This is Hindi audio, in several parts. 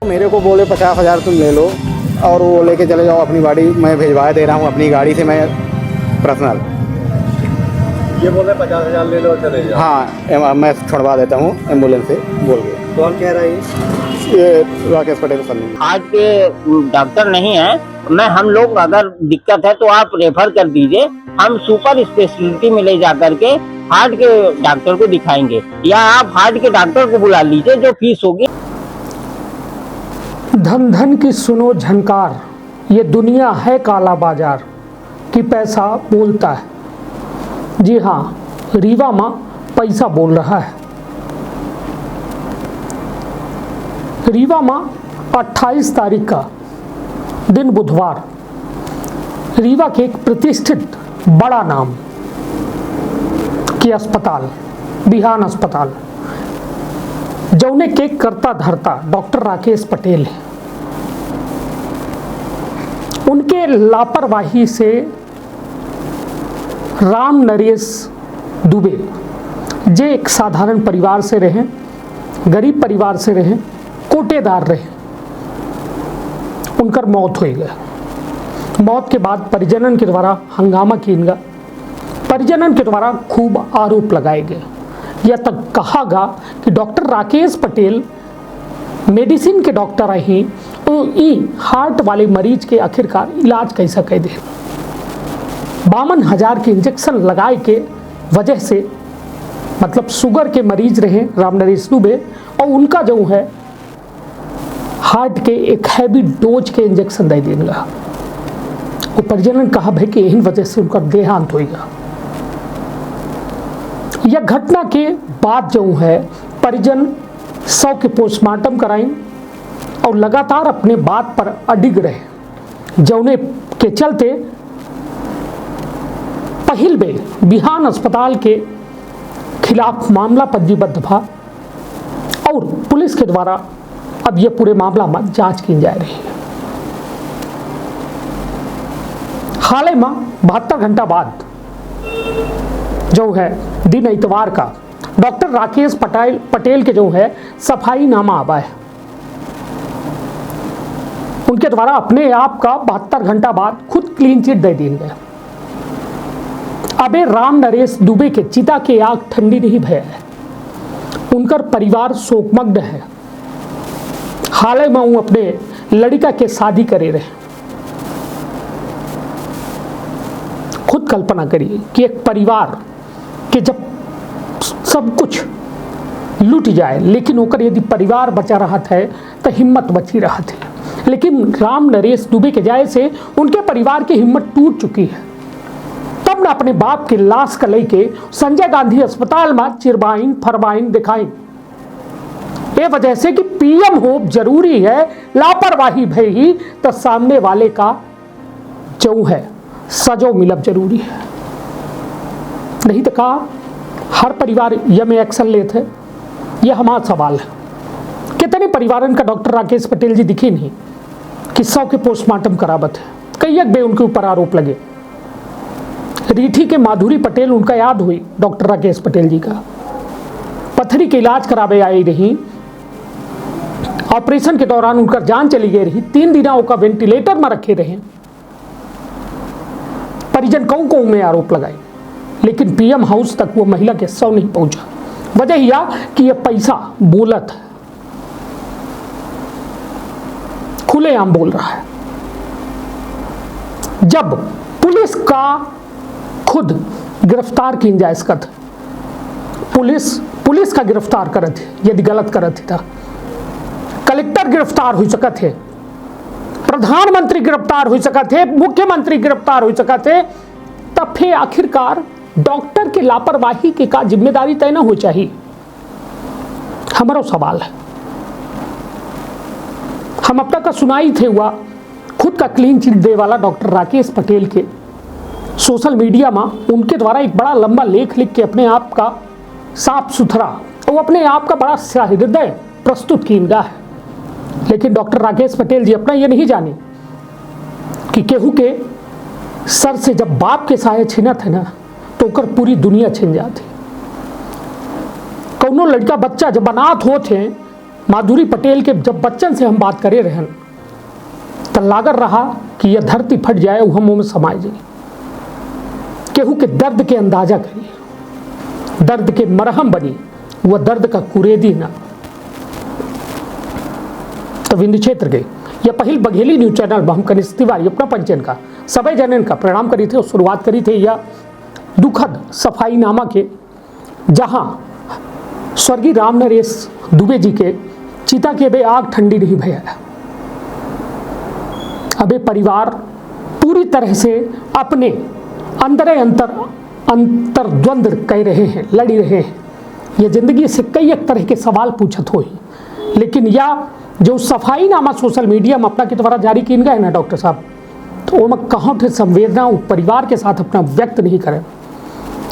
मेरे को बोले 50,000 तुम ले लो और वो लेके चले जाओ अपनी गाड़ी, मैं भिजवा दे रहा हूँ अपनी गाड़ी से, मैं पर्सनल। ये बोल रहे 50,000 ले लो चले जाओ। हाँ, मैं छुड़वा देता हूँ एम्बुलेंस से बोल के। कौन कह रहा है ये राकेश पटेल सर। हार्ट के डॉक्टर नहीं है, हम लोग अगर दिक्कत है तो आप रेफर कर दीजिए, हम सुपर स्पेशलिटी में ले जा करके हार्ट के डॉक्टर को दिखाएंगे, या आप हार्ट के डॉक्टर को बुला लीजिए, जो फीस होगी। धन धन की सुनो झनकार, ये दुनिया है काला बाजार कि पैसा बोलता है। जी हाँ, रीवा माँ पैसा बोल रहा है। रीवा माँ 28 तारीख का दिन बुधवार, रीवा के एक प्रतिष्ठित बड़ा नाम की अस्पताल, बिहान अस्पताल, जौने के करता धरता डॉक्टर राकेश पटेल है, उनके लापरवाही से राम नरेश दुबे, जे एक साधारण परिवार से रहे, गरीब परिवार से रहे, कोटेदार रहे, उनकर मौत हो गई। मौत के बाद परिजनन के द्वारा हंगामा किया, परिजनन के द्वारा खूब आरोप लगाए गए। यह तक कहा गया कि डॉक्टर राकेश पटेल मेडिसिन के डॉक्टर ही तो हार्ट वाले मरीज के आखिरकार इलाज कैसा कह दे। 52,000 के इंजेक्शन लगाए के वजह से, मतलब शुगर के मरीज रहे राम नरेश दुबे, और उनका जो है हार्ट के एक हैवी डोज के इंजेक्शन दे देंगे। वो परिजन ने कहा भाई कि यही वजह से उनका देहांत होगा। यह घटना के बाद जो है परिजन 100 के पोस्टमार्टम कराएं और लगातार अपने बात पर अडिग रहे, जौने के चलते पहिल बे बिहान अस्पताल के खिलाफ मामला पंजीबद्ध था और पुलिस के द्वारा अब यह पूरे मामला में जांच की जा रही है। हाल ही में 72 घंटा बाद जो है दिन इतवार का डॉक्टर राकेश पटेल के जो है सफाई नामा आवा है, उनके द्वारा अपने आप का 72 घंटा बाद खुद क्लीन चिट दे देंगे। अबे राम नरेश दुबे के चिता के आग ठंडी नहीं भय है, उनका परिवार शोकमग्न है। हाल ही में वो अपने लड़का के शादी करे रहे। खुद कल्पना करिए कि एक परिवार के जब सब कुछ लूट जाए, लेकिन ओकर यदि परिवार बचा रहा था तो हिम्मत बची रहा थी, लेकिन राम नरेश दुबे के जाए से उनके परिवार की हिम्मत टूट चुकी है। तब न अपने बाप की लाश का लेके संजय गांधी अस्पताल में चिरबाइन फरबाइन दिखाई, ये वजह से कि पीएम होप जरूरी है, लापरवाही भई तो सामने वाले का जो है सजो मिलब जरूरी है। नहीं तो कहा हर परिवार ये में एक्शन लेते, यह हमारा सवाल है। कितने परिवारन का डॉक्टर राकेश पटेल जी दिखे नहीं कि 100 के पोस्टमार्टम करावत है, कई एक बे उनके ऊपर आरोप लगे। रीठी के माधुरी पटेल उनका याद हुई डॉक्टर राकेश पटेल जी का, पथरी के इलाज करावे आई रही, ऑपरेशन के दौरान उनका जान चली गई रही, 3 दिन उनका वेंटिलेटर में रखे रहे। परिजन कौन में आरोप लगाए, लेकिन पीएम हाउस तक वो महिला के 100 नहीं पहुंचा। वजह यह कि यह पैसा बोलत है, खुलेआम बोल रहा है। जब पुलिस का खुद गिरफ्तार की जायजकत, पुलिस का गिरफ्तार करत है यदि गलत करत था, कलेक्टर गिरफ्तार हो सकत है, प्रधानमंत्री गिरफ्तार हो सकत है, मुख्यमंत्री गिरफ्तार हो सकत है, तब फिर आखिरकार डॉक्टर के लापरवाही के का जिम्मेदारी तय न हो चाहिए। हमारा सवाल है, हम अब तक का सुनाई थे हुआ खुद का क्लीन चिट दे वाला डॉक्टर राकेश पटेल के सोशल मीडिया में उनके द्वारा एक बड़ा लंबा लेख लिख के अपने आप का साफ सुथरा और अपने आप का बड़ा सहृदय प्रस्तुत किया है। लेकिन डॉक्टर राकेश पटेल जी अपना ये नहीं जाने कि केहू के सर से जब बाप के साये छीनत है ना तो ओकर पूरी दुनिया छिन जाती। कौनो लड़का बच्चा जब अनाथ होते माधुरी पटेल के जब बच्चन से हम बात करे रहन तो लागत रहा कि यह धरती फट जाए वो हम में समाये जाए, केहू के दर्द के अंदाजा करिए, दर्द के मरहम बनी, वह दर्द का कुरेदी ना। तो विंध्य क्षेत्र के यह पहल बघेली न्यूज चैनल हम कनिष्ठ तिवारी अपना पंचन का सभी जनन का प्रणाम करी थे और शुरुआत करी थे यह दुखद सफाई नामा के, जहां स्वर्गीय राम नरेश दुबे जी के चिता के बे आग ठंडी नहीं भया। अबे परिवार पूरी तरह से अपने अंतर्द्वंद कह रहे हैं, लड़ी रहे हैं। ये जिंदगी से कई एक तरह के सवाल पूछत हो, लेकिन या जो सफाई नामा सोशल मीडिया में अपना के द्वारा जारी किन गए ना डॉक्टर साहब, तो वो मैं कहाँ थे संवेदना परिवार के साथ अपना व्यक्त नहीं करें,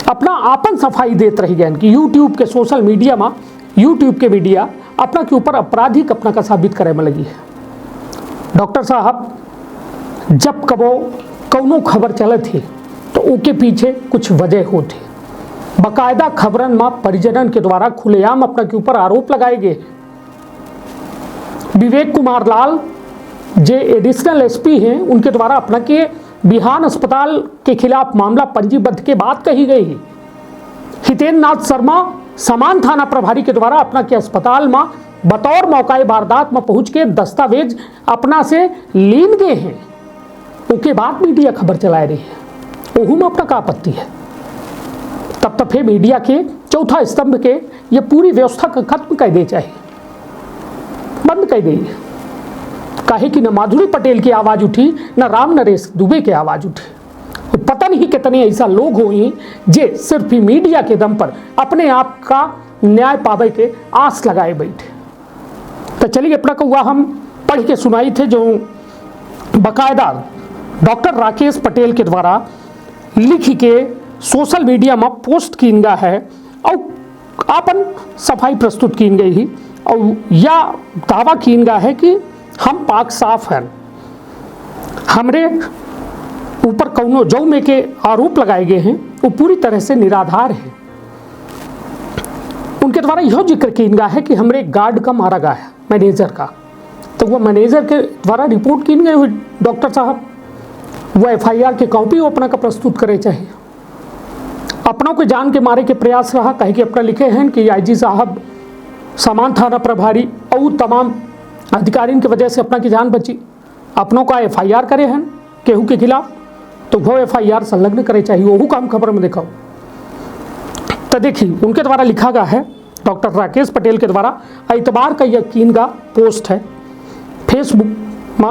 अपना आपन सफाई देते रह गए कि यूट्यूब के सोशल मीडिया में यूट्यूब के मीडिया अपना के ऊपर आपराधिक अपना का साबित करे में लगी है। डॉक्टर साहब जब कबो कौनो खबर चले थे तो उनके पीछे कुछ वजह होती, बाकायदा खबरन में परिजनन के द्वारा खुलेआम अपना के ऊपर आरोप लगाए गए। विवेक कुमार लाल जे एडिशनल एसपी हैं उनके द्वारा अपना के बिहान अस्पताल के खिलाफ मामला पंजीबद्ध के बाद कही गई है। हितेंद्र नाथ शर्मा समान थाना प्रभारी के द्वारा अपना के अस्पताल में बतौर मौकाए वारदात में पहुंच के दस्तावेज अपना से लीन गए हैं, उसके बाद मीडिया खबर चला रही है, ओहू में अपना का आपत्ति है। तब तक मीडिया के चौथा स्तंभ के ये पूरी व्यवस्था का खत्म कर दे, चाहिए बंद कर दी। काहे कि न माधुरी पटेल की आवाज़ उठी न राम नरेश दुबे की आवाज़ उठी। पता नहीं कितने ऐसा लोग हुए जे सिर्फ ही मीडिया के दम पर अपने आप का न्याय पावे के आस लगाए बैठे। तो चलिए अपना कौआ हम पढ़ के सुनाई थे जो बाकायदा डॉक्टर राकेश पटेल के द्वारा लिख के सोशल मीडिया में पोस्ट किन गया है और आपन सफाई प्रस्तुत किन गई ही और या दावा किन गया है कि हम पाक साफ हैं, हमरे ऊपर कौनो जो में के आरोप लगाए गए हैं वो पूरी तरह से निराधार है। उनके द्वारा यह जिक्र किन गया है कि हमरे गार्ड का मारा गया है, मैनेजर का, तो वह मैनेजर के द्वारा रिपोर्ट किन गई हुई डॉक्टर साहब, वह एफआईआर की कॉपी वो अपना का प्रस्तुत करे चाहिए। अपनों को जान के मारे के प्रयास रहा, कहे कि अपना लिखे हैं कि आईजी साहब समान थाना प्रभारी और तमाम अधिकारियों की वजह से अपना की जान बची। अपनों का एफआईआर करे हैं केहू के खिलाफ तो वो एफआईआर संलग्न करे चाहिए, वह काम खबर में देखा। तो देखिए उनके द्वारा लिखा गया है, डॉक्टर राकेश पटेल के द्वारा इतबार का यकीन का पोस्ट है फेसबुक में।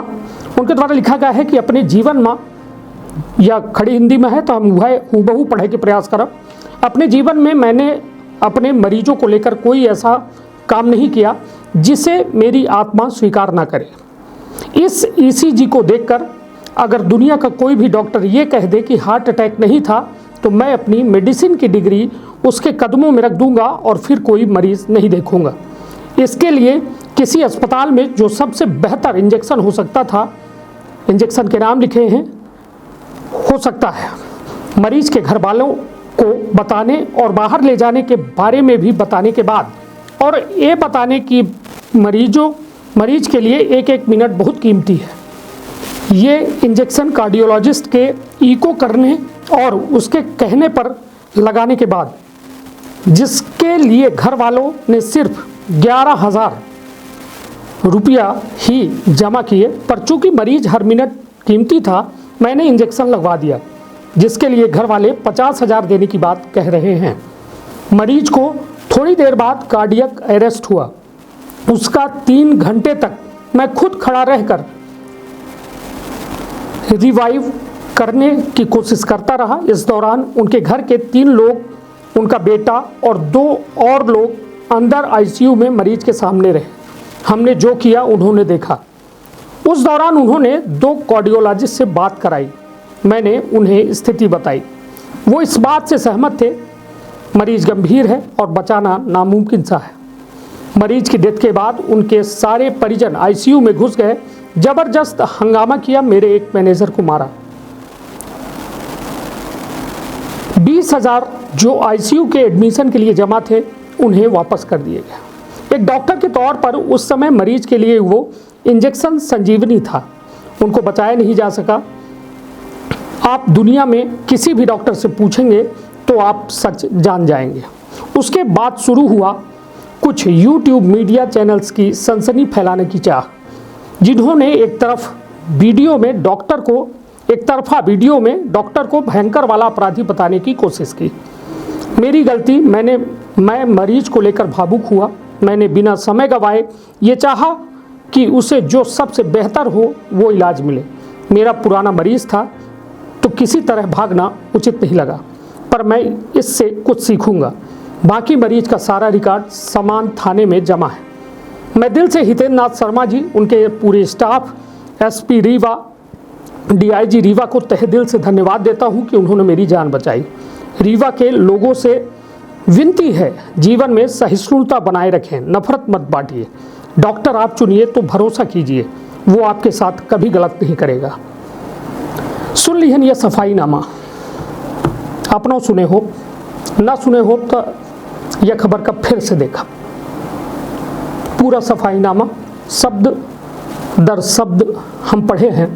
उनके द्वारा लिखा गया है कि अपने जीवन में, या खड़ी हिंदी में है तो हम वह हूबहू पढ़े के प्रयास करब। अपने जीवन में मैंने अपने मरीजों को लेकर कोई ऐसा काम नहीं किया जिसे मेरी आत्मा स्वीकार ना करे। इस ईसीजी को देखकर अगर दुनिया का कोई भी डॉक्टर ये कह दे कि हार्ट अटैक नहीं था तो मैं अपनी मेडिसिन की डिग्री उसके कदमों में रख दूंगा और फिर कोई मरीज नहीं देखूंगा। इसके लिए किसी अस्पताल में जो सबसे बेहतर इंजेक्शन हो सकता था, इंजेक्शन के नाम लिखे हैं, हो सकता है मरीज के घर वालों को बताने और बाहर ले जाने के बारे में भी बताने के बाद, और ये बताने कि मरीज के लिए एक एक मिनट बहुत कीमती है। ये इंजेक्शन कार्डियोलॉजिस्ट के इको करने और उसके कहने पर लगाने के बाद, जिसके लिए घर वालों ने सिर्फ 11,000 रुपया ही जमा किए, पर चूंकि मरीज हर मिनट कीमती था मैंने इंजेक्शन लगवा दिया, जिसके लिए घर वाले 50,000 देने की बात कह रहे हैं। मरीज को थोड़ी देर बाद कार्डियक अरेस्ट हुआ। उसका 3 घंटे तक मैं खुद खड़ा रहकर रिवाइव करने की कोशिश करता रहा। इस दौरान उनके घर के 3 लोग, उनका बेटा और 2 और लोग अंदर आईसीयू में मरीज के सामने रहे। हमने जो किया उन्होंने देखा। उस दौरान उन्होंने 2 कार्डियोलॉजिस्ट से बात कराई। मैंने उन्हें स्थिति बताई। वो इस बात से सहमत थे मरीज गंभीर है और बचाना नामुमकिन सा है। मरीज की डेथ के बाद उनके सारे परिजन आईसीयू में घुस गए, जबरदस्त हंगामा किया, मेरे एक मैनेजर को मारा। 20,000 जो आईसीयू के एडमिशन के लिए जमा थे उन्हें वापस कर दिए गए। एक डॉक्टर के तौर पर उस समय मरीज के लिए वो इंजेक्शन संजीवनी था, उनको बचाया नहीं जा सका। आप दुनिया में किसी भी डॉक्टर से पूछेंगे तो आप सच जान जाएंगे। उसके बाद शुरू हुआ कुछ यूट्यूब मीडिया चैनल्स की सनसनी फैलाने की चाह, जिन्होंने एक तरफा वीडियो में डॉक्टर को भयंकर वाला अपराधी बताने की कोशिश की। मेरी गलती, मैं मरीज को लेकर भावुक हुआ। मैंने बिना समय गंवाए ये चाहा कि उसे जो सबसे बेहतर हो वो इलाज मिले। मेरा पुराना मरीज था तो किसी तरह भागना उचित नहीं लगा, पर मैं इससे कुछ सीखूंगा। बाकी मरीज का सारा रिकॉर्ड समान थाने में जमा है। मैं दिल से हितेंद्र नाथ शर्मा जी, उनके पूरे staff, SP Rewa, DIG Rewa को तहे दिल से धन्यवाद देता हूं कि उन्होंने मेरी जान बचाई। रीवा के लोगों से विनती है, जीवन में सहिष्णुता बनाए रखें, नफरत मत बांटिए। डॉक्टर आप चुनिए तो भरोसा कीजिए, वो आपके साथ कभी गलत नहीं करेगा। सुन लिहन यह सफाईनामा, अपनों सुने हो ना सुने हो तो यह खबर का फिर से देखा। पूरा सफाईनामा शब्द दर शब्द हम पढ़े हैं।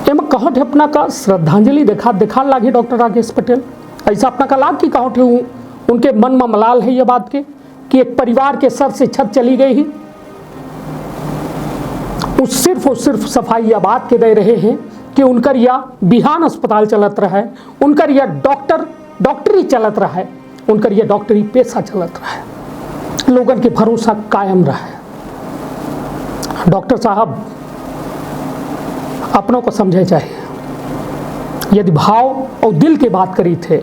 एम कहो थे अपना का श्रद्धांजलि देखा लागे डॉक्टर राकेश पटेल, ऐसा अपना का लाग की कहो थे उनके मन में मलाल है ये बात के कि एक परिवार के सर से छत चली गई ही। उस सिर्फ सफाई या बात के दे रहे हैं कि उनकर या बिहान अस्पताल चलत रहा है, उनकर या डॉक्टरी चलत रहा है, उनकर या डॉक्टरी पेशा चलत रहा है, लोगन के भरोसा कायम रहा है। डॉक्टर साहब अपनों को समझे चाहिए। यदि भाव और दिल की बात करी थे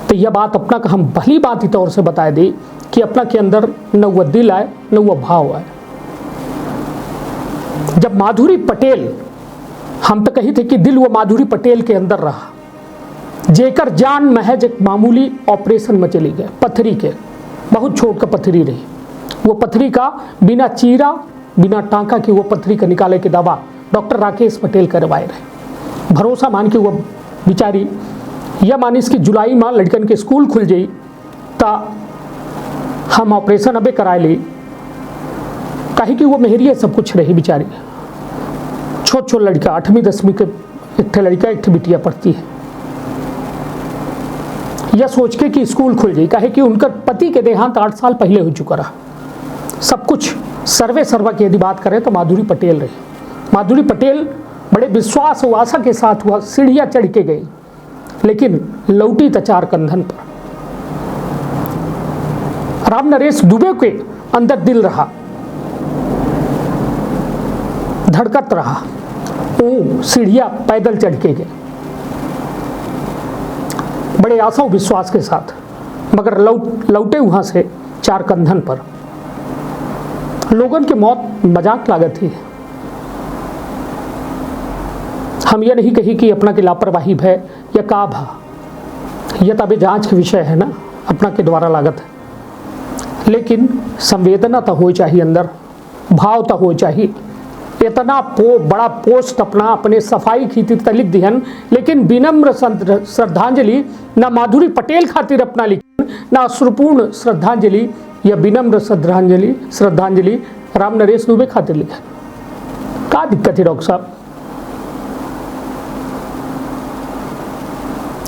तो यह बात अपना का हम भली बात ही तौर से बता दी कि अपना के अंदर न वह दिल आए न वह भाव आए। जब माधुरी पटेल, हम तो कही थे कि दिल वो माधुरी पटेल के अंदर रहा, जेकर जान महज एक मामूली ऑपरेशन में चली गए, पथरी के, बहुत छोट का पथरी रही। वो पथरी का बिना चीरा बिना टांका के वो पथरी का निकाले के दवा डॉक्टर राकेश पटेल करवाए रहे। भरोसा मान के वो बिचारी यह मानिस कि जुलाई में लड़कन के स्कूल खुल जाई ता हम ऑपरेशन अबे कराए ली, काहे कि वो मेहरिया सब कुछ रही बिचारी। छोट लड़का 8वीं 10वीं के, एक लड़का एक बिटिया पढ़ती है। यह सोच के कि स्कूल खुल जाए, काहे कि उनका पति के देहांत 8 साल पहले हो चुका रहा। सब कुछ सर्वा की यदि बात करें तो माधुरी पटेल रही। माधुरी पटेल बड़े विश्वास और आशा के साथ हुआ सीढ़ियाँ चढ़ के गई, लेकिन लौटी तचार कंधन पर। राम नरेश दुबे के अंदर दिल रहा, धड़कत रहा, वो सीढ़ियाँ पैदल चढ़ के गए बड़े आशा और विश्वास के साथ, मगर लौटे वहाँ से चार कंधन पर। लोगों की मौत मजाक लागत थी। हम ये नहीं कही कि अपना की लापरवाही है या का भा, यह तब जांच के विषय है ना, अपना के द्वारा लागत है। लेकिन संवेदना तो हो चाहिए, अंदर भाव तो हो चाहिए। इतना बड़ा पोस्ट अपना अपने सफाई खींची लिख दिहन, लेकिन विनम्र श्रद्धांजलि ना माधुरी पटेल खातिर अपना लिखन, ना अश्रुपूर्ण श्रद्धांजलि या विनम्र श्रद्धांजलि राम नरेश दुबे खातिर लिखन। का दिक्कत है डॉक्टर साहब?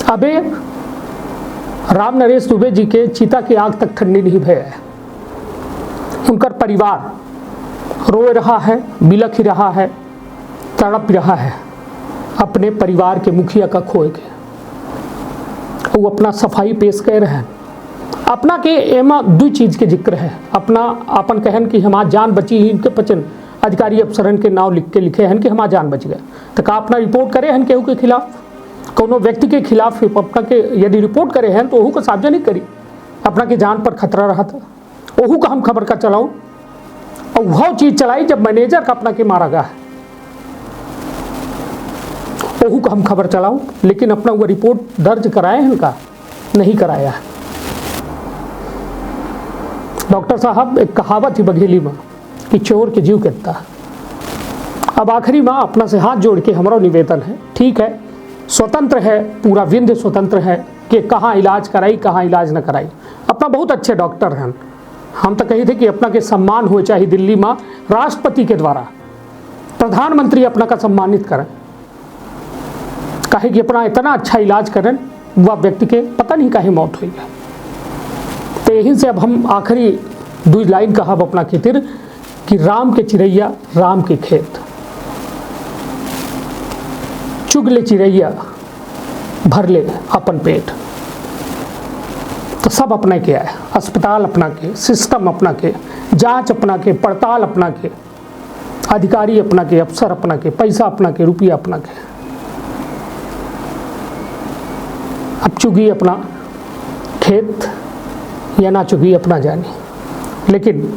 अबे राम नरेश दुबे जी के चिता की आग तक ठंडी नहीं भय है। उनका परिवार रो रहा है, बिलख रहा है, तड़प रहा है अपने परिवार के मुखिया का खोए के। वो अपना सफाई पेश कर रहे हैं। अपना के एमा दो चीज़ के जिक्र है। अपना अपन कहन कि हमार जान बची ही, इनके पचन अधिकारी अफसरन के नाम लिख के लिखे हैं कि हमार जान बच गए। तो का अपना रिपोर्ट करे हैं केहू के खिलाफ, कोनो व्यक्ति के खिलाफ अपना के यदि रिपोर्ट करे हैं तो ओहू को सार्वजनिक करी। अपना के जान पर खतरा रहा था, ओहू का हम खबर का चलाऊँ, और वह चीज़ चलाई जब मैनेजर का अपना के मारा गया है, ओहू का हम खबर चलाऊँ। लेकिन अपना वो रिपोर्ट दर्ज कराए हैं उनका नहीं कराया है। डॉक्टर साहब एक कहावत ही बघेली में कि चोर के जीव कहता है। अब आखिरी में अपना से हाथ जोड़ के हमारा निवेदन है, ठीक है स्वतंत्र है, पूरा विंध्य स्वतंत्र है कि कहाँ इलाज कराई कहाँ इलाज न कराई। अपना बहुत अच्छे डॉक्टर हैं, हम तो कही थे कि अपना के सम्मान हो, चाहे दिल्ली में राष्ट्रपति के द्वारा प्रधानमंत्री अपना का सम्मानित करें, कहे कि अपना इतना अच्छा इलाज करें, वह व्यक्ति के पता नहीं काहे मौत हुई है। तो यहीं से अब हम आखिरी 2 लाइन कहब अपना खातिर कि राम के चिड़ैया राम के खेत, चुग ले चिड़ैया भर ले अपन पेट। तो सब अपने के है, अस्पताल अपना के, सिस्टम अपना के, जांच अपना के, पड़ताल अपना के, अधिकारी अपना के, अफसर अपना के, पैसा अपना के, रुपया अपना के। अब चुगी अपना खेत या ना चुगी अपना जानी। लेकिन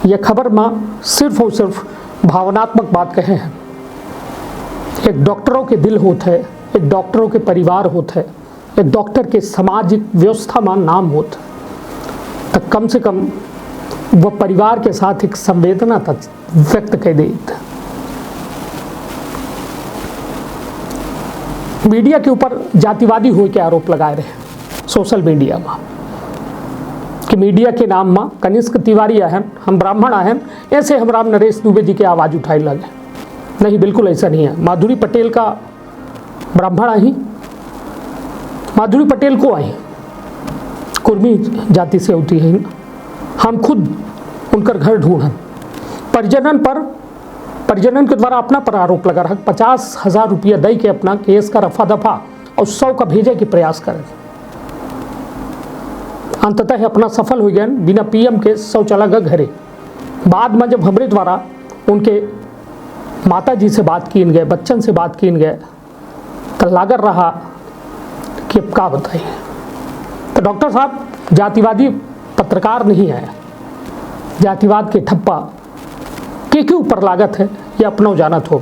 यह खबर में सिर्फ और सिर्फ भावनात्मक बात कहे हैं। एक डॉक्टरों के दिल होते है, एक डॉक्टरों के परिवार होते है, एक डॉक्टर के सामाजिक व्यवस्था में नाम होता, तो कम से कम वह परिवार के साथ एक संवेदना तक व्यक्त कर देता। मीडिया के ऊपर जातिवादी हो के आरोप लगाए रहे सोशल मीडिया में कि मीडिया के नाम में कनिष्क तिवारी आहन, हम ब्राह्मण आहन, ऐसे हम राम नरेश दुबे जी के आवाज़ उठाए लगे। नहीं, बिल्कुल ऐसा नहीं है। माधुरी पटेल का ब्राह्मण आई, माधुरी पटेल को आई कुर्मी जाति से होती है। हम खुद उनकर घर ढूंढन परिजनन के द्वारा अपना पर आरोप लगा रहा, 50,000 रुपया दे के अपना केस का रफा दफा और 100 का भेजे के प्रयास करें। अंततः अपना सफल हो गए, बिना पीएम के 100 चला गया घरे। बाद में जब हमारे द्वारा उनके माता जी से बात की गए, बच्चन से बात की गए, तो लागर रहा कि अब क्या बताइए। तो डॉक्टर साहब जातिवादी पत्रकार नहीं है, जातिवाद के ठप्पा के ऊपर लागत है, ये अपना जानत हो।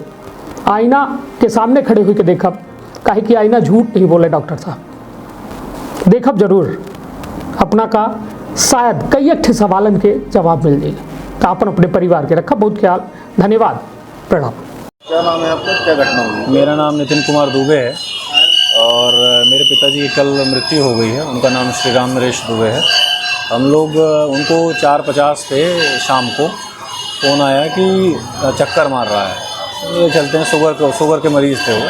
आईना के सामने खड़े होकर देखब, काहे कि आईना झूठ नहीं बोले डॉक्टर साहब। देखब जरूर अपना का शायद कई अच्छे सवालन के जवाब मिल जाए। तो अपन अपने परिवार के रखा बहुत ख्याल। धन्यवाद, प्रणाम। क्या नाम है आपका, क्या घटना हुई? मेरा नाम नितिन कुमार दुबे है और मेरे पिताजी की कल मृत्यु हो गई है। उनका नाम श्री राम नरेश दुबे है। हम लोग उनको 4:50 पे शाम को फ़ोन आया कि चक्कर मार रहा है। ये चलते हैं, शुगर के मरीज़ थे वो,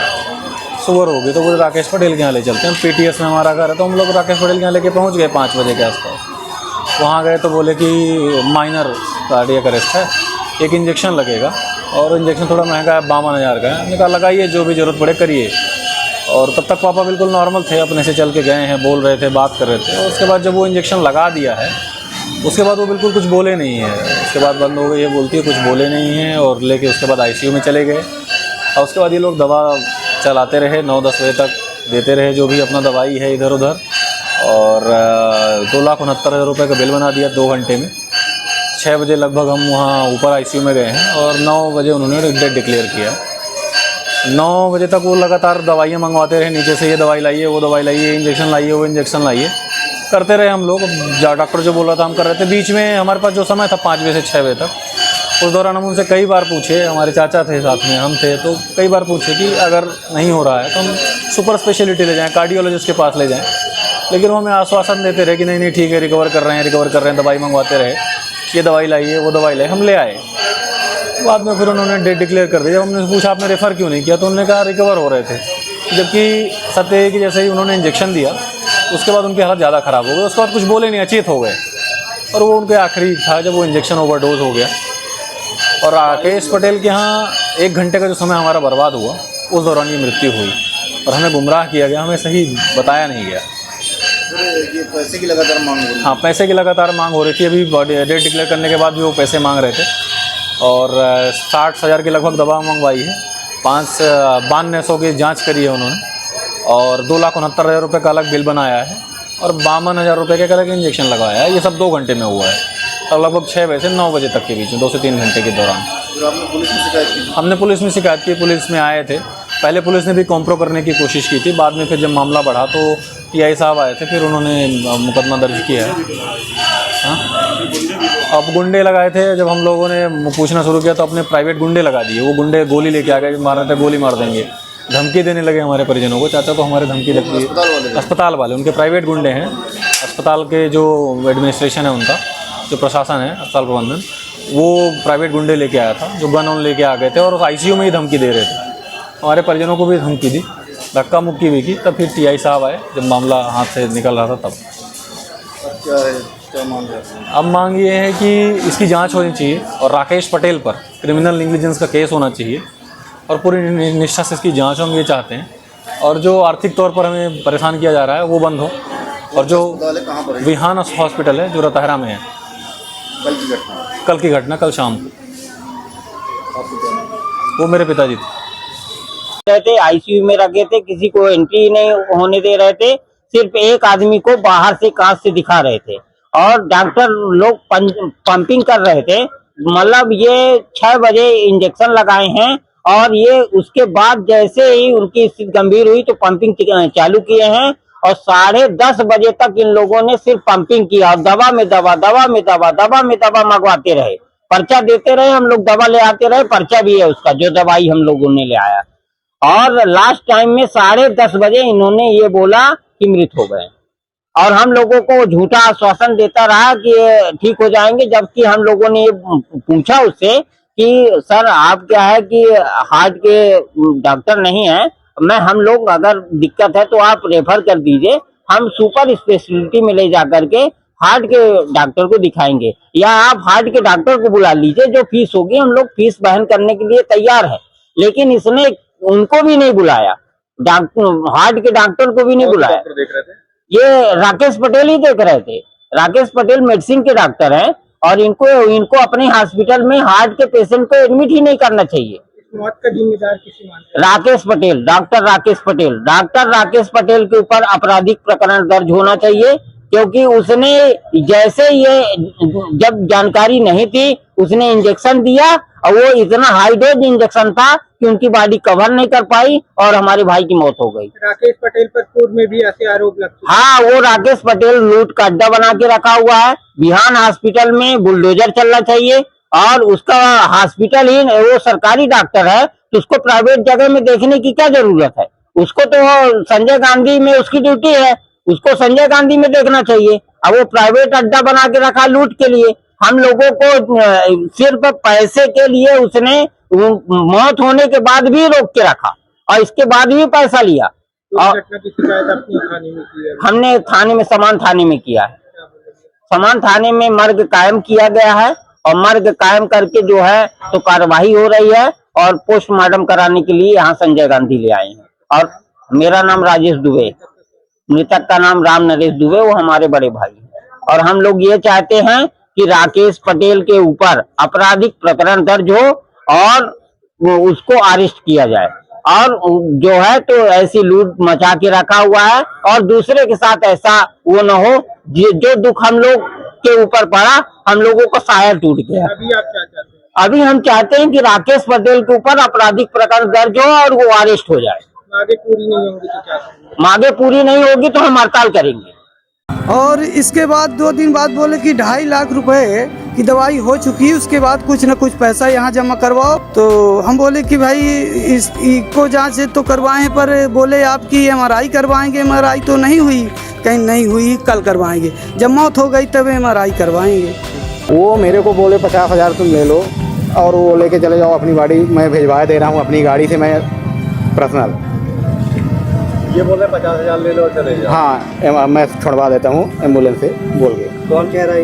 शुगर हो गई तो वो राकेश पटेल के यहाँ ले चलते हैं। पीटीएस में हमारा घर है, तो हम लोग राकेश पटेल के यहाँ लेके पहुँच गए 5 बजे के आसपास। वहाँ गए तो बोले कि माइनर कार्डियक अरेस्ट है, एक इंजेक्शन लगेगा और इंजेक्शन थोड़ा महंगा है, 52,000 का है। हमने कहा लगाइए, जो भी ज़रूरत पड़े करिए। और तब तक पापा बिल्कुल नॉर्मल थे, अपने से चल के गए हैं, बोल रहे थे, बात कर रहे थे। और उसके बाद जब वो इंजेक्शन लगा दिया है, उसके बाद वो बिल्कुल कुछ बोले नहीं है। उसके बाद बंद हो गई, ये बोलती है कुछ बोले नहीं है, और लेके उसके बाद आईसीयू में चले गए। और उसके बाद ये लोग दवा चलाते रहे, 9-10 बजे तक देते रहे जो भी अपना दवाई है इधर उधर। और 2,69,000 रुपये का बिल बना दिया 2 घंटे में। 6 बजे लगभग हम वहाँ ऊपर आईसीयू में गए हैं और 9 बजे उन्होंने डेथ डिक्लेयर किया। 9 बजे तक वो लगातार दवाइयाँ मंगवाते रहे नीचे से, ये दवाई लाइए, वो दवाई लाइए, इंजेक्शन लाइए, वो इंजेक्शन लाइए, करते रहे हम लोग। डॉक्टर जो बोल रहा था हम कर रहे थे। बीच में हमारे पास जो समय था 5 बजे से 6 बजे तक, उस दौरान हम उनसे कई बार पूछे, हमारे चाचा थे साथ में, हम थे, तो कई बार पूछे कि अगर नहीं हो रहा है तो हम सुपर स्पेशलिटी ले जाएँ, कार्डियोलॉजिस्ट के पास ले जाएँ। लेकिन वो हमें आश्वासन देते रहे कि नहीं ठीक है, रिकवर कर रहे हैं, दवाई मंगवाते रहे, ये दवाई लाइए, वो दवाई लाइए। हम ले आए। बाद में फिर उन्होंने डेट डिक्लेयर कर दिया। हमने पूछा आपने रेफ़र क्यों नहीं किया, तो उन्होंने कहा रिकवर हो रहे थे। जबकि सत्य है कि जैसे ही उन्होंने इंजेक्शन दिया उसके बाद उनकी हालत ज़्यादा ख़राब हो गई। उसके बाद कुछ बोले नहीं, अचेत हो गए। और वो उनके आखिरी था जब वो इंजेक्शन ओवरडोज हो गया। और राकेश पटेल के यहाँ 1 घंटे का जो समय हमारा बर्बाद हुआ, उस दौरान ये मृत्यु हुई और हमें गुमराह किया गया, हमें सही बताया नहीं गया। ये पैसे की लगातार मांग हो रही है? हाँ, पैसे की लगातार मांग हो रही थी। अभी डेट डिक्लेयर करने के बाद भी वो पैसे मांग रहे थे। और 60,000 की लगभग दवा मंगवाई है, 9200 की जांच करी है उन्होंने, और 2,69,000 रुपये का अलग बिल बनाया है, और 52,000 रुपये के अलग इंजेक्शन लगाया है। ये सब 2 घंटे में हुआ है, और लगभग 6 बजे से 9 बजे तक के बीच में, 2 से 3 घंटे के दौरान। फिर आपने पुलिस में शिकायत की? हमने पुलिस में शिकायत की, पुलिस में आए थे। पहले पुलिस ने भी कॉम्प्रो करने की कोशिश की थी, बाद में फिर जब मामला बढ़ा तो टीआई साहब आए थे, फिर उन्होंने मुकदमा दर्ज किया है। हाँ, अब गुंडे लगाए थे। जब हम लोगों ने पूछना शुरू किया तो अपने प्राइवेट गुंडे लगा दिए। वो गुंडे गोली लेके आ गए, मार रहे थे, गोली मार देंगे, धमकी देने लगे हमारे परिजनों को। चाचा को हमारे धमकी लगती है। अस्पताल वाले उनके प्राइवेट गुंडे हैं, अस्पताल के जो एडमिनिस्ट्रेशन है उनका, जो प्रशासन है, अस्पताल प्रबंधन, वो प्राइवेट गुंडे लेके आया था जो गन ऑन लेके आ गए थे और उस आईसीयू में ही धमकी दे रहे थे। हमारे परिजनों को भी धमकी दी, धक्का मुक्की भी की। तब फिर टीआई साहब आए जब मामला हाथ से निकल रहा था तब। क्या है, क्या मांग रहे हैं? अब मांग ये है कि इसकी जांच होनी चाहिए और राकेश पटेल पर क्रिमिनल नेग्लिजेंस का केस होना चाहिए और पूरी निष्ठा से इसकी जांच हम ये चाहते हैं। और जो आर्थिक तौर पर हमें परेशान किया जा रहा है वो बंद हो। और जो कहाँ पर है? विहान हॉस्पिटल है जो रतहरा में है, कल की घटना है। कल की घटना कल शाम को, आपको क्या नाम है? वो मेरे पिताजी थे। रहते आईसीयू में रखे थे, किसी को एंट्री नहीं होने दे रहे थे, सिर्फ एक आदमी को बाहर से कांच से दिखा रहे थे और डॉक्टर लोग पंपिंग कर रहे थे। मतलब ये 6 बजे इंजेक्शन लगाए हैं और ये उसके बाद जैसे ही उनकी स्थिति गंभीर हुई तो पंपिंग चालू किए हैं और 10:30 बजे तक इन लोगों ने सिर्फ पंपिंग किया और दवा में दवा मंगवाते रहे, पर्चा देते रहे, हम लोग दवा ले आते रहे, पर्चा भी है उसका जो दवाई हम लोगों ने ले आया। और लास्ट टाइम में 10:30 बजे इन्होंने ये बोला कि मृत हो गए और हम लोगों को झूठा आश्वासन देता रहा कि ये ठीक हो जाएंगे, जबकि हम लोगों ने ये पूछा उससे कि सर आप क्या है कि हार्ट के डॉक्टर नहीं है, हम लोग अगर दिक्कत है तो आप रेफर कर दीजिए, हम सुपर स्पेशलिटी में ले जा करके हार्ट के डॉक्टर को दिखाएंगे या आप हार्ट के डॉक्टर को बुला लीजिए, जो फीस होगी हम लोग फीस वहन करने के लिए तैयार है। लेकिन इसने उनको भी नहीं बुलाया, हार्ट के डॉक्टर को भी नहीं बुलाया। डॉक्टर देख रहे थे? ये राकेश पटेल ही देख रहे थे। राकेश पटेल मेडिसिन के डॉक्टर हैं और इनको अपने हॉस्पिटल में हार्ट के पेशेंट को एडमिट ही नहीं करना चाहिए। मौत का जिम्मेदार किसी मानते हैं? राकेश पटेल, डॉक्टर राकेश पटेल के ऊपर आपराधिक प्रकरण दर्ज होना चाहिए, क्योंकि उसने जैसे ये जब जानकारी नहीं थी उसने इंजेक्शन दिया और वो इतना हाई डोज इंजेक्शन था कि उनकी बॉडी कवर नहीं कर पाई और हमारे भाई की मौत हो गई। राकेश पटेल पर पूर्व में भी ऐसे आरोप लगते हैं। हाँ, वो राकेश पटेल लूट का अड्डा बना के रखा हुआ है। विहान हॉस्पिटल में बुलडोजर चलना चाहिए और उसका हॉस्पिटल ही वो सरकारी डॉक्टर है तो उसको प्राइवेट जगह में देखने की क्या जरूरत है? उसको तो संजय गांधी में उसकी ड्यूटी है, उसको संजय गांधी में देखना चाहिए। अब वो प्राइवेट अड्डा बना के रखा लूट के लिए, हम लोगों को सिर्फ पैसे के लिए उसने मौत होने के बाद भी रोक के रखा और इसके बाद भी पैसा लिया। और घटना की शिकायत अपने थाने में की है? हमने थाने में समान थाने में किया है। समान थाने में मर्ग कायम किया गया है और मर्ग कायम करके जो है तो कार्यवाही हो रही है और पोस्टमार्टम कराने के लिए यहाँ संजय गांधी ले आए हैं। और मेरा नाम राजेश दुबे, मृतक का नाम राम नरेश दुबे, वो हमारे बड़े भाई हैं। और हम लोग ये चाहते हैं कि राकेश पटेल के ऊपर आपराधिक प्रकरण दर्ज हो और उसको अरेस्ट किया जाए और जो है तो ऐसी लूट मचा के रखा हुआ है और दूसरे के साथ ऐसा वो न हो जो दुख हम लोग के ऊपर पड़ा, हम लोगों का साया टूट गया। अभी आप क्या चाहते हैं? अभी हम चाहते हैं कि राकेश पटेल के ऊपर आपराधिक प्रकरण दर्ज हो और वो अरेस्ट हो जाए। मांगे पूरी नहीं होंगी तो क्या करेंगे? मांगे पूरी नहीं होगी तो हम हड़ताल करेंगे। और इसके बाद 2 दिन बाद बोले कि 2.5 लाख रुपए की दवाई हो चुकी है, उसके बाद कुछ न कुछ पैसा यहाँ जमा करवाओ। तो हम बोले कि भाई इसको जांच तो करवाएं, पर बोले आपकी MRI करवाएंगे। MRI तो नहीं हुई, कहीं नहीं हुई, कल करवाएंगे, जब मौत हो गई तब MRI करवाएंगे। वो मेरे को बोले 50,000 तुम ले लो और वो लेके चले जाओ अपनी गाड़ी, मैं भिजवा दे रहा हूँ अपनी गाड़ी से, मैं पर्सनल। ये बोल रहे 50,000 ले लो और चले जाओ। हाँ, मैं छुड़वा देता हूँ एम्बुलेंस से बोल के। कौन कह रहा है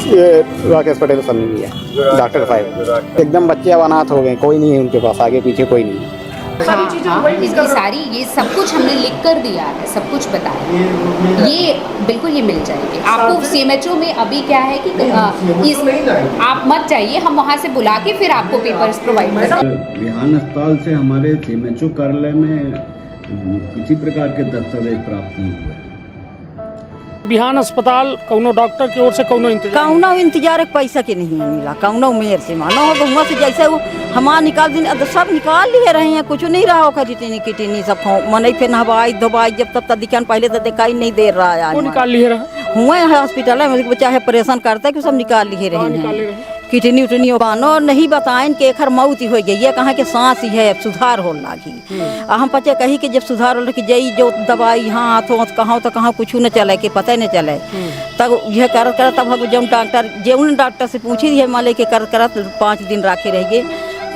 ये राकेश पटेल समझी है, डॉक्टर साहब। एकदम बच्चे अब अनाथ हो गए, कोई नहीं है उनके पास, आगे पीछे कोई नहीं है। इसकी सारी ये सब कुछ हमने लिख कर दिया है, सब कुछ बताया, ये बिल्कुल ये मिल जाएगी आपको। CMHO में अभी क्या है कि आप मत जाइए, हम वहाँ से बुला के फिर आपको पेपर्स प्रोवाइड करेंगे। विहान अस्पताल से हमारे CMHO कार्यालय में किसी प्रकार के दस्तावेज प्राप्त नहीं हुए। बिहान अस्पताल कौनो डॉक्टर की ओर से कौनो इंतजार पैसा के नहीं मिला, कौनो मेयर से मानो हो वहाँ से जैसे वो हमारा निकाल दिन सब निकाल लिए रहे हैं, कुछ नहीं रहा होगा किटनी सब मने फिर हवाई दवाई जब तब दिखान पहले तो दिखाई नहीं दे रहा है। निकाल लिए रहा हुए हॉस्पिटल में बच्चा है परेशान करता है कि सब निकाल लिए रहे हैं। किडनी उटनी बानो नहीं बताएं कि एखर मौत हो गई है, कहाँ के सांस ही है सुधार हो लागी। हम पचे कही कि जब सुधार हो कि जई जो दवाई हाथ हो कहाँ तो कहाँ कुछ न चले कि पता नहीं चले, तब यह करत करत तब जब डॉक्टर जेउन डॉक्टर से पूछी है माले के करत करत 5 दिन राखे रह गए।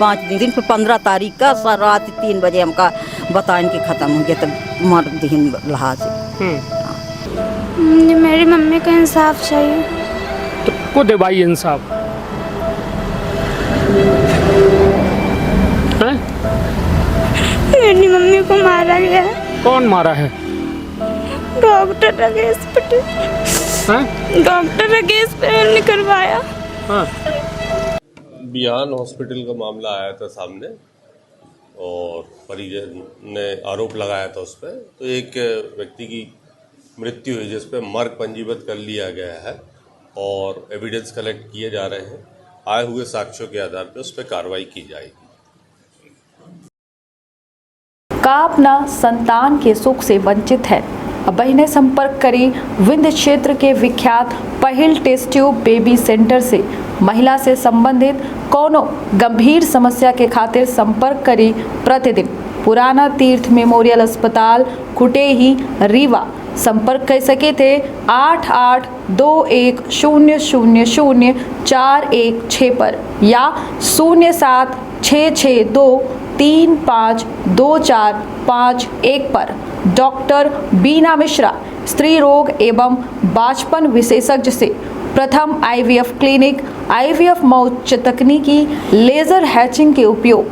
5 दिन फिर 15 तारीख का रात 3 बजे हमका बताएं कि ख़त्म हो गया, तब मर दिन लहा से। मेरी मम्मी को इंसाफ चाहिए। तो को दे भाई इंसाफ है? मेरी मम्मी को मारा गया है। कौन मारा है? डॉक्टर राकेश पटेल। डॉक्टर राकेश पटेल ने करवाया। हाँ। बियान हॉस्पिटल का मामला आया था सामने और परिजन ने आरोप लगाया था उस पर। तो एक व्यक्ति की मृत्यु हुई जिस पर मर्ग पंजीबद्ध कर लिया गया है और एविडेंस कलेक्ट किए जा रहे हैं। आए हुए साक्ष्यों के आधार पर उस पर कार्रवाई की जाएगी। का अपना संतान के सुख से वंचित है? अब बहिने संपर्क करी विंध्य क्षेत्र के विख्यात पहिल टेस्ट ट्यूब बेबी सेंटर से। महिला से संबंधित कोनो गंभीर समस्या के खातिर संपर्क करी प्रतिदिन पुराना तीर्थ मेमोरियल अस्पताल कुटेही रीवा। संपर्क कर सके थे 8821000416 पर या 0766235245 पर। डॉक्टर बीना मिश्रा स्त्री रोग एवं बांझपन विशेषज्ञ से प्रथम IVF क्लिनिक, IVF मौत तकनीकी, लेजर हैचिंग के उपयोग,